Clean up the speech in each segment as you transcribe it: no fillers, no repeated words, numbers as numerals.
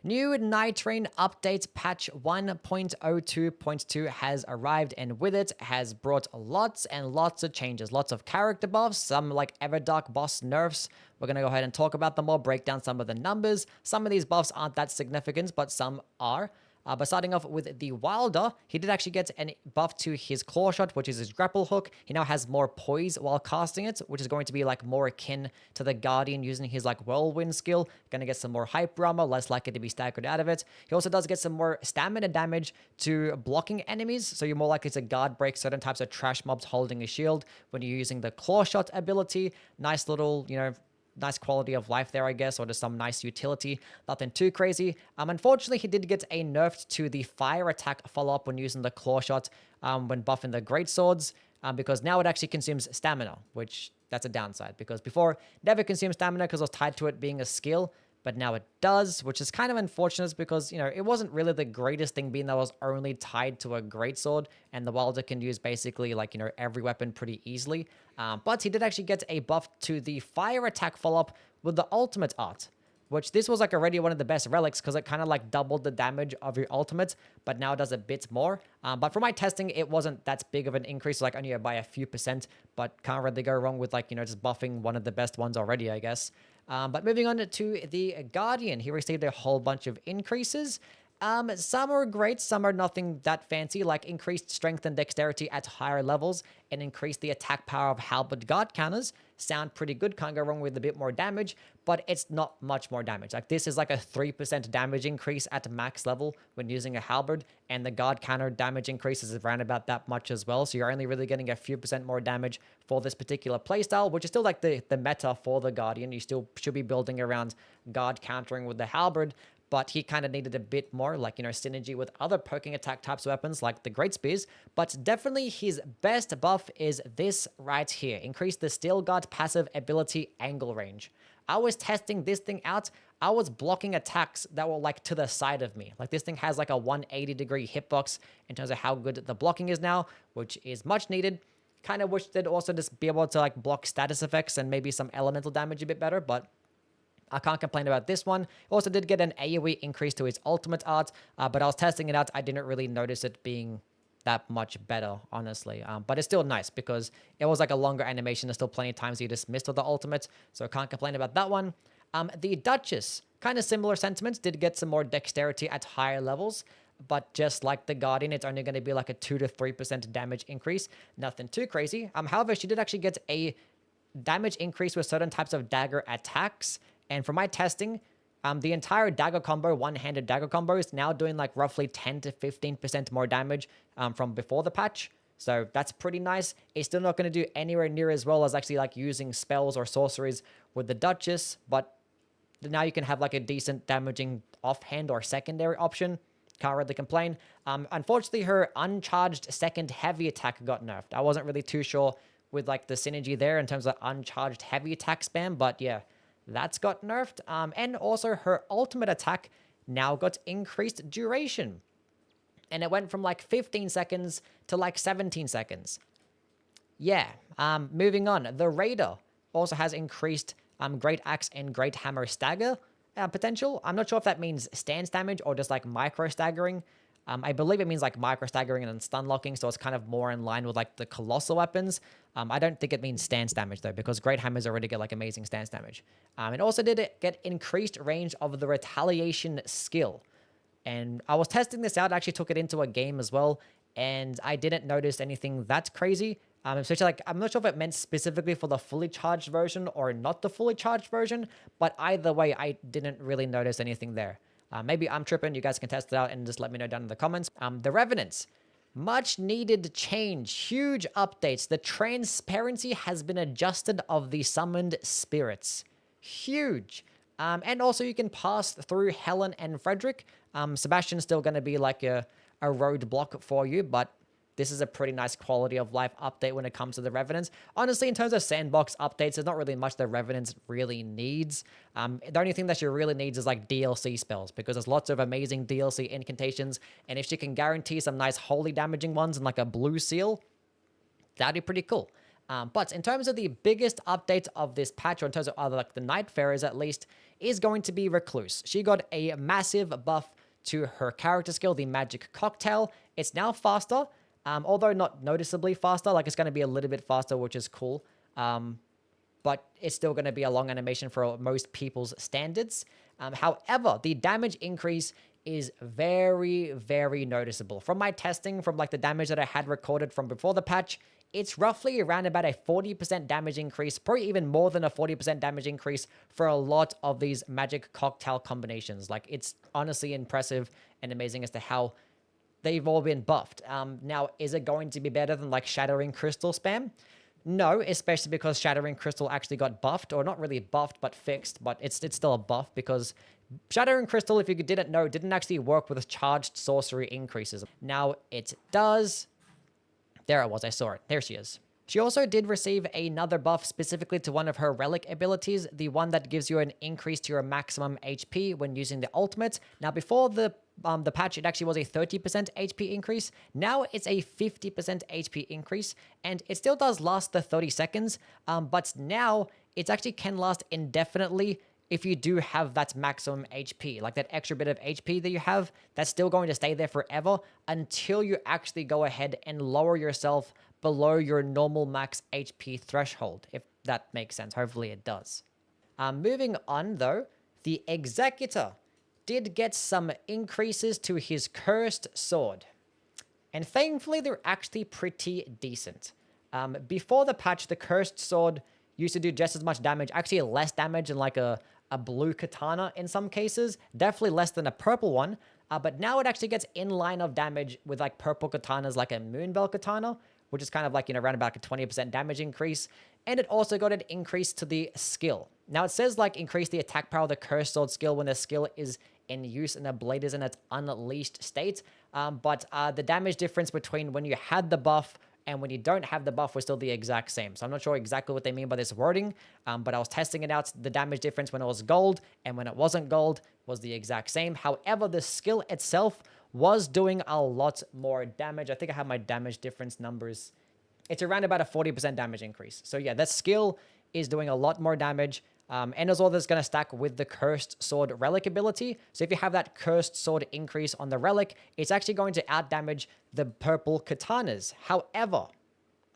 New Nightreign update patch 1.02.2 has arrived, and with it has brought lots and lots of changes. Lots of character buffs, some like EVERDARK boss nerfs. We're going to go ahead and talk about them all, break down some of the numbers. Some of these buffs aren't that significant, but some are. But starting off with the WYLDER, he did actually get a buff to his claw shot, which is his grapple hook. He now has more poise while casting it, which is going to be like more akin to the Guardian using his like whirlwind skill. Going to get some more hyper armor, less likely to be staggered out of it. He also does get some more stamina damage to blocking enemies, so you're more likely to guard break certain types of trash mobs holding a shield when you're using the claw shot ability. Nice little, nice quality of life there, I guess, or just some nice utility. Nothing too crazy. Unfortunately, he did get a nerf to the fire attack follow-up when using the claw shot when buffing the great swords, because now it actually consumes stamina, which that's a downside, because before never consumed stamina because it was tied to it being a skill, but now it does, which is kind of unfortunate because, it wasn't really the greatest thing being that it was only tied to a greatsword, and the WYLDER can use basically every weapon pretty easily. But he did actually get a buff to the fire attack follow-up with the ultimate art, which this was already one of the best relics because it kind of doubled the damage of your ultimate, but now it does a bit more. But for my testing, it wasn't that big of an increase, only by a few percent, but can't really go wrong with just buffing one of the best ones already, I guess. But moving on to the Guardian, he received a whole bunch of increases. Some are great, some are nothing that fancy, like increased strength and dexterity at higher levels and increased the attack power of halberd guard counters. Sound pretty good, can't go wrong with a bit more damage, but it's not much more damage. This is a 3% damage increase at max level when using a halberd, and the guard counter damage increase is around about that much as well, so you're only really getting a few percent more damage for this particular playstyle, which is still the meta for the Guardian. You still should be building around guard countering with the halberd, but he kind of needed a bit more, synergy with other poking attack types of weapons, like the Great Spears. But definitely his best buff is this right here. Increase the Steel Guard passive ability angle range. I was testing this thing out. I was blocking attacks that were, to the side of me. This thing has, a 180-degree hitbox in terms of how good the blocking is now, which is much needed. Kind of wish they'd also just be able to, block status effects and maybe some elemental damage a bit better, but I can't complain about this one. Also did get an AoE increase to his ultimate art, but I was testing it out. I didn't really notice it being that much better, honestly. But it's still nice because it was a longer animation. There's still plenty of times you just missed with the ultimate, so I can't complain about that one. The Duchess, kind of similar sentiments, did get some more dexterity at higher levels, but just like the Guardian, it's only going to be a 2 to 3% damage increase. Nothing too crazy. However, she did actually get a damage increase with certain types of dagger attacks. And for my testing, the entire dagger combo, one-handed dagger combo, is now doing roughly 10 to 15% more damage from before the patch. So that's pretty nice. It's still not going to do anywhere near as well as actually using spells or sorceries with the Duchess, but now you can have a decent damaging offhand or secondary option. Can't really complain. Unfortunately, her uncharged second heavy attack got nerfed. I wasn't really too sure with the synergy there in terms of uncharged heavy attack spam, but yeah, that's got nerfed. And also her ultimate attack now got increased duration. And it went from 15 seconds to 17 seconds. Yeah, moving on. The Raider also has increased Great Axe and Great Hammer stagger potential. I'm not sure if that means stance damage or just micro staggering. I believe it means micro staggering and stun locking, so it's kind of more in line with the colossal weapons. I don't think it means stance damage though, because Great Hammers already get amazing stance damage. It also did get increased range of the retaliation skill. And I was testing this out, I actually took it into a game as well, and I didn't notice anything that crazy. Especially I'm not sure if it meant specifically for the fully charged version or not the fully charged version, but either way, I didn't really notice anything there. Maybe I'm tripping. You guys can test it out and just let me know down in the comments. The Revenants. Much needed change. Huge updates. The transparency has been adjusted of the summoned spirits. Huge. And also you can pass through Helen and Frederick. Sebastian's still going to be a roadblock for you, but this is a pretty nice quality of life update when it comes to the Revenants. Honestly, in terms of sandbox updates, there's not really much the Revenants really needs. The only thing that she really needs is DLC spells, because there's lots of amazing DLC incantations, and if she can guarantee some nice holy damaging ones and a blue seal, that'd be pretty cool. But in terms of the biggest update of this patch, or in terms of other like the Nightfarers at least, is going to be Recluse. She got a massive buff to her character skill, the Magic Cocktail. It's now faster, although not noticeably faster. Like it's going to be a little bit faster, which is cool. But it's still going to be a long animation for most people's standards. However, the damage increase is very, very noticeable. From my testing, from like the damage that I had recorded from before the patch, it's roughly around about a 40% damage increase, probably even more than a 40% damage increase for a lot of these Magic Cocktail combinations. Like, it's honestly impressive and amazing as to how they've all been buffed. Now, is it going to be better than like Shattering Crystal spam? No, especially because Shattering Crystal actually got buffed, or not really buffed, but fixed, but it's still a buff because Shattering Crystal, if you didn't know, didn't actually work with charged sorcery increases. Now it does. There it was, I saw it. There she is. She also did receive another buff specifically to one of her relic abilities, the one that gives you an increase to your maximum HP when using the ultimate. Now before the patch, it actually was a 30% HP increase. Now it's a 50% HP increase, and it still does last the 30 seconds, but now it actually can last indefinitely if you do have that maximum HP. Like that extra bit of HP that you have, that's still going to stay there forever until you actually go ahead and lower yourself below your normal max HP threshold, if that makes sense. Hopefully it does. Moving on though, the Executor did get some increases to his Cursed Sword. And thankfully, they're actually pretty decent. Before the patch, the Cursed Sword used to do just as much damage, actually less damage than like a blue katana in some cases, definitely less than a purple one, but now it actually gets in line of damage with like purple katanas like a Moonbell katana, which is kind of like, around about a 20% damage increase, and it also got an increase to the skill. Now it says like increase the attack power of the Cursed Sword skill when the skill is in use and the blade is in its unleashed state, but the damage difference between when you had the buff and when you don't have the buff was still the exact same. So I'm not sure exactly what they mean by this wording, but I was testing it out. The damage difference when it was gold and when it wasn't gold was the exact same. However, the skill itself was doing a lot more damage. I think I have my damage difference numbers. It's around about a 40% damage increase. So yeah, that skill is doing a lot more damage. And as well, that's going to stack with the Cursed Sword Relic ability. So if you have that Cursed Sword increase on the Relic, it's actually going to outdamage the purple katanas. However,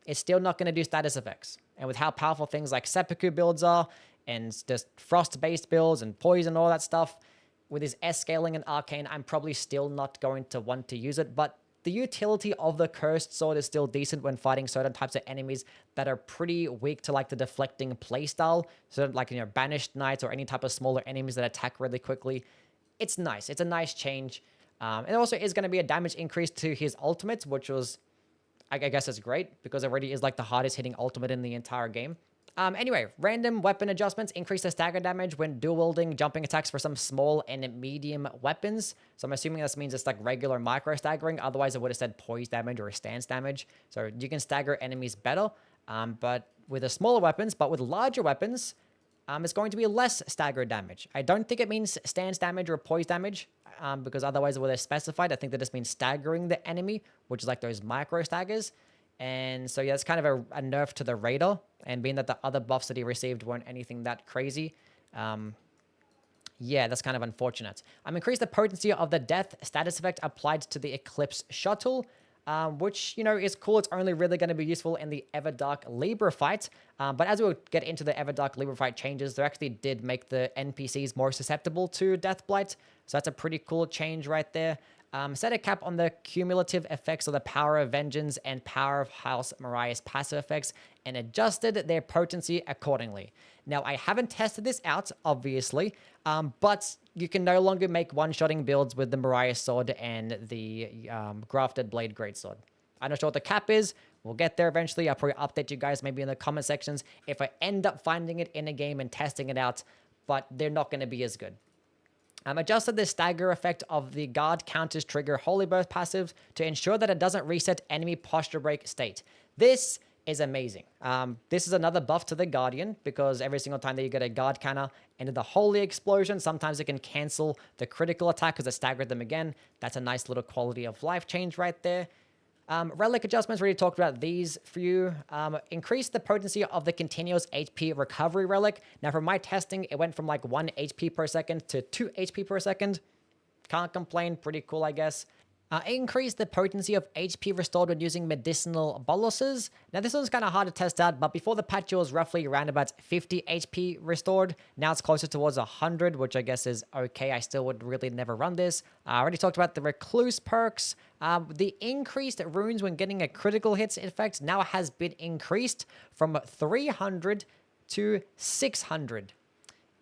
it's still not going to do status effects. And with how powerful things like Seppuku builds are, and just Frost-based builds and Poison and all that stuff, with his S-scaling and Arcane, I'm probably still not going to want to use it. But the utility of the Cursed Sword is still decent when fighting certain types of enemies that are pretty weak to like the deflecting playstyle. So like, Banished Knights or any type of smaller enemies that attack really quickly. It's nice. It's a nice change. And it also is going to be a damage increase to his ultimate, which was, I guess it's great because it already is like the hardest hitting ultimate in the entire game. Anyway, random weapon adjustments increase the stagger damage when dual wielding jumping attacks for some small and medium weapons. So I'm assuming this means it's like regular micro staggering. Otherwise, it would have said poise damage or stance damage. So you can stagger enemies better, but with the smaller weapons, but with larger weapons, it's going to be less stagger damage. I don't think it means stance damage or poise damage, because otherwise it would have specified. I think that this means staggering the enemy, which is like those micro staggers. And so, yeah, it's kind of a nerf to the Raider, and being that the other buffs that he received weren't anything that crazy. Yeah, that's kind of unfortunate. Increased the potency of the death status effect applied to the Eclipse Shuttle, which, is cool. It's only really going to be useful in the EVERDARK Libra fight. But as we'll get into the EVERDARK Libra fight changes, they actually did make the NPCs more susceptible to Deathblight. So that's a pretty cool change right there. Set a cap on the cumulative effects of the Power of Vengeance and Power of House Mariah's passive effects and adjusted their potency accordingly. Now, I haven't tested this out, obviously, but you can no longer make one-shotting builds with the Mariah Sword and the Grafted Blade Greatsword. I'm not sure what the cap is. We'll get there eventually. I'll probably update you guys maybe in the comment sections if I end up finding it in a game and testing it out, but they're not going to be as good. Adjusted the stagger effect of the guard counters trigger Holy Birth passive to ensure that it doesn't reset enemy posture break state. This is amazing. This is another buff to the Guardian because every single time that you get a guard counter into the Holy Explosion, sometimes it can cancel the critical attack because it staggered them again. That's a nice little quality of life change right there. Relic adjustments, already talked about these few. Increase the potency of the continuous HP recovery relic. Now, from my testing, it went from like 1 HP per second to 2 HP per second. Can't complain. Pretty cool, I guess. Increase the potency of HP restored when using medicinal boluses. Now, this one's kind of hard to test out, but before the patch, it was roughly around about 50 HP restored. Now it's closer towards 100, which I guess is okay. I still would really never run this. I already talked about the Recluse perks. The increased runes when getting a critical hits effect now has been increased from 300 to 600.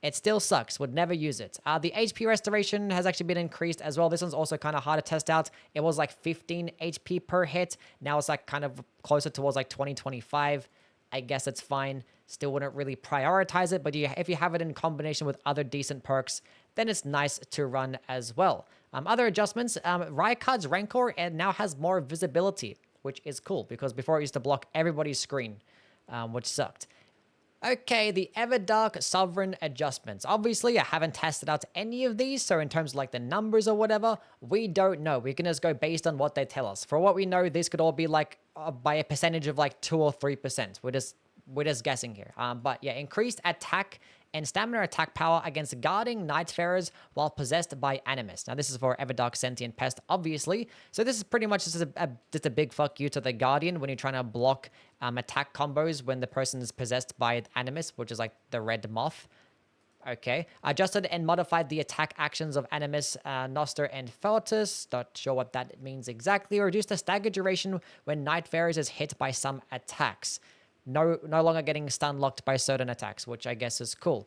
It still sucks. Would never use it. The HP restoration has actually been increased as well. This one's also kind of hard to test out. It was like 15 HP per hit. Now it's like kind of closer towards like 20, 25. I guess it's fine. Still wouldn't really prioritize it. But if you have it in combination with other decent perks, then it's nice to run as well. Other adjustments. Rykard's Rancor now has more visibility, which is cool. Because before it used to block everybody's screen, which sucked. Okay, the EVERDARK Sovereign adjustments. Obviously, I haven't tested out any of these, so in terms of like the numbers or whatever, we don't know. We can just go based on what they tell us. For what we know, this could all be like by a percentage of like 2 or 3%. We're just guessing here. But yeah, increased attack and stamina attack power against guarding Nightfarers while possessed by Animus. Now, this is for EVERDARK Sentient Pest, obviously. So this is pretty much just a big fuck you to the Guardian when you're trying to block attack combos when the person is possessed by Animus, which is like the red moth. Okay. Adjusted and modified the attack actions of Animus, Noster, and Feltus. Not sure what that means exactly. Reduced the stagger duration when Nightfarers is hit by some attacks. No longer getting stun locked by certain attacks, which I guess is cool.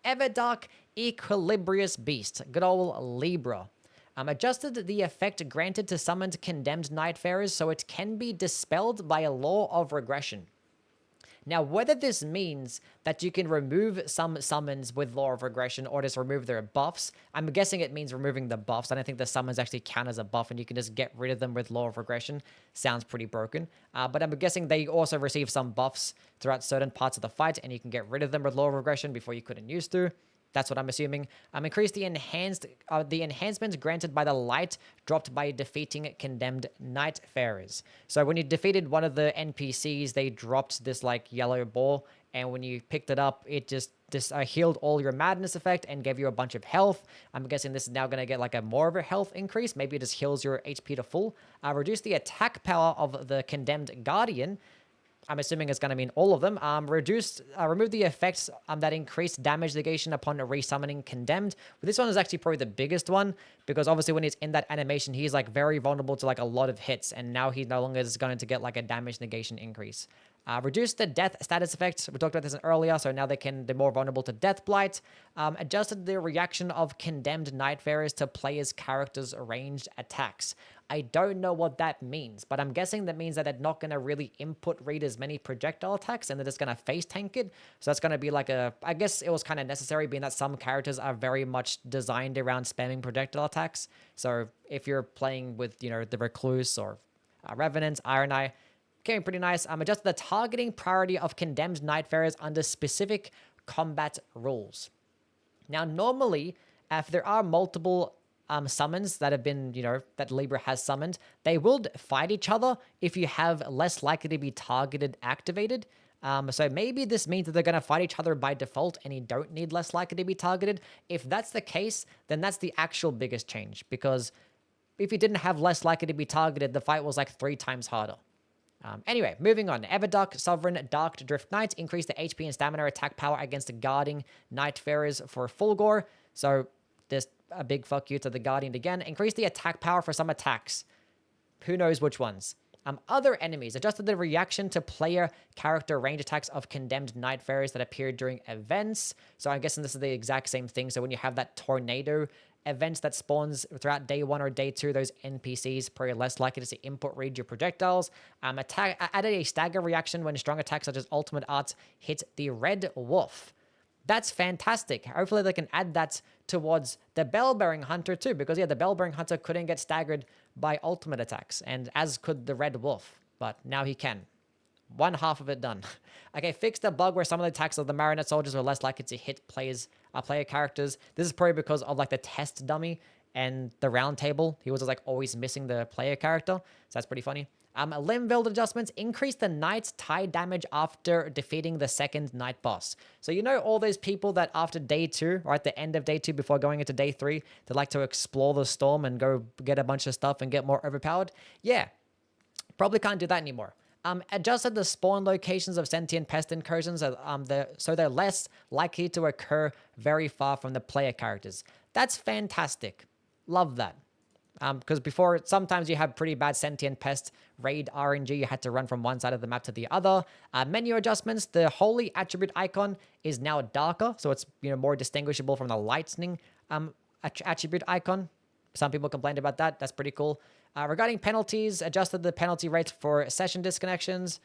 EVERDARK Equilibrious Beast. Good old Libra. Adjusted the effect granted to summoned condemned Nightfarers so it can be dispelled by a law of regression. Now, whether this means that you can remove some summons with Law of Regression or just remove their buffs, I'm guessing it means removing the buffs. I don't think the summons actually count as a buff and you can just get rid of them with Law of Regression. Sounds pretty broken. But I'm guessing they also receive some buffs throughout certain parts of the fight and you can get rid of them with Law of Regression before you couldn't used to. That's what I'm assuming. Increase the enhancements granted by the light dropped by defeating condemned Nightfarers. So when you defeated one of the NPCs, they dropped this like yellow ball, and when you picked it up, it just healed all your madness effect and gave you a bunch of health. I'm guessing this is now going to get like a more of a health increase. Maybe it just heals your HP to full. Reduce the attack power of the condemned Guardian. I'm assuming it's going to mean all of them. Remove the effects that increase damage negation upon resummoning condemned. But this one is actually probably the biggest one because obviously when he's in that animation, he's like very vulnerable to like a lot of hits, and now he no longer is going to get like a damage negation increase. Reduce the death status effects. We talked about this earlier, so now they're more vulnerable to death blight. Adjusted the reaction of condemned Nightfarers to players' characters' ranged attacks. I don't know what that means, but I'm guessing that means that they're not going to really input read as many projectile attacks and they're just going to face tank it. So that's going to be like I guess it was kind of necessary being that some characters are very much designed around spamming projectile attacks. So if you're playing with, the Recluse or Revenant, Iron Eye, okay, pretty nice. Adjusted the targeting priority of condemned Nightfarers under specific combat rules. Now, normally, if there are multiple summons that have been, that Libra has summoned, they will fight each other if you have less likely to be targeted activated. So maybe this means that they're going to fight each other by default and you don't need less likely to be targeted. If that's the case, then that's the actual biggest change, because if you didn't have less likely to be targeted, the fight was like 3 times harder. Anyway, moving on. EVERDARK Sovereign Dark Drift Knight. Increase the HP and stamina attack power against guarding Nightfarers for full gore. So just a big fuck you to the Guardian again. Increase the attack power for some attacks. Who knows which ones. Other enemies. Adjusted the reaction to player character range attacks of condemned Nightfarers that appeared during events. So I'm guessing this is the exact same thing. So when you have that tornado events that spawns throughout day 1 or day 2, those NPCs probably less likely to see input read your projectiles. Added a stagger reaction when strong attacks such as ultimate arts hit the red wolf. That's fantastic. Hopefully they can add that towards the Bell-Bearing Hunter too, because the Bell-Bearing Hunter couldn't get staggered by ultimate attacks, and as could the Red Wolf, but now he can. One half of it done. Okay, fix the bug where some of the attacks of the Marionette Soldiers were less likely to hit player characters. This is probably because of like the test dummy and the round table. He was like always missing the player character, so that's pretty funny. Limb build adjustments increase the knight's tie damage after defeating the second knight boss. So you know all those people that after day 2, or at the end of day 2 before going into day 3, they like to explore the storm and go get a bunch of stuff and get more overpowered? Yeah, probably can't do that anymore. Adjusted the spawn locations of sentient pest incursions so they're less likely to occur very far from the player characters. That's fantastic. Love that. Because before, sometimes you have pretty bad sentient pest raid RNG. You had to run from one side of the map to the other. Menu adjustments. The holy attribute icon is now darker, so it's more distinguishable from the lightning attribute icon. Some people complained about that. That's pretty cool. Regarding penalties, adjusted the penalty rate for session disconnections.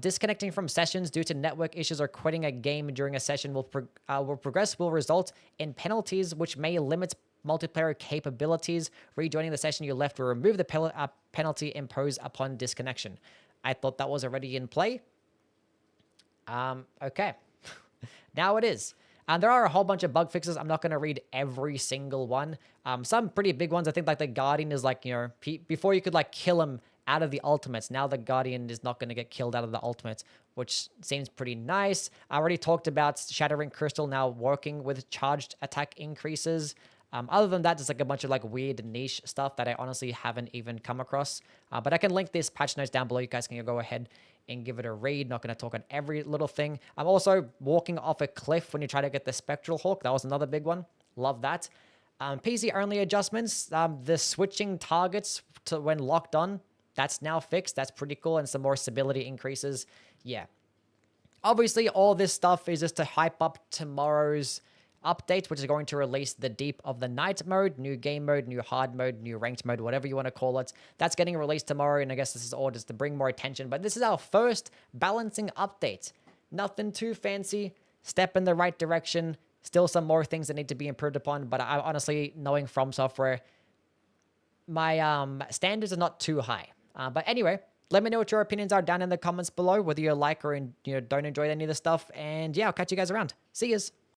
Disconnecting from sessions due to network issues or quitting a game during a session will result in penalties which may limit multiplayer capabilities. Rejoining the session you left will remove the penalty imposed upon disconnection. I thought that was already in play. Okay. Now it is. There are a whole bunch of bug fixes. I'm not going to read every single one. Some pretty big ones. I think like the Guardian is like, before you could like kill him out of the ultimates. Now the Guardian is not going to get killed out of the ultimates, which seems pretty nice. I already talked about Shattering Crystal now working with charged attack increases. Other than that, there's like a bunch of like weird niche stuff that I honestly haven't even come across. But I can link this patch notes down below. You guys can go ahead and give it a read. Not going to talk on every little thing. I'm also walking off a cliff when you try to get the Spectral Hawk. That was another big one. Love that. PC only adjustments. The switching targets to when locked on, that's now fixed. That's pretty cool. And some more stability increases. Yeah. Obviously, all this stuff is just to hype up tomorrow's update, which is going to release the Deep of the Night mode, new game mode, new hard mode, new ranked mode, whatever you want to call it. That's getting released tomorrow, and I guess this is all just to bring more attention. But this is our first balancing update. Nothing too fancy. Step in the right direction. Still some more things that need to be improved upon, but I honestly, knowing From Software, my standards are not too high. But anyway, let me know what your opinions are down in the comments below, whether you like or don't enjoy any of the stuff. And yeah, I'll catch you guys around. See yous.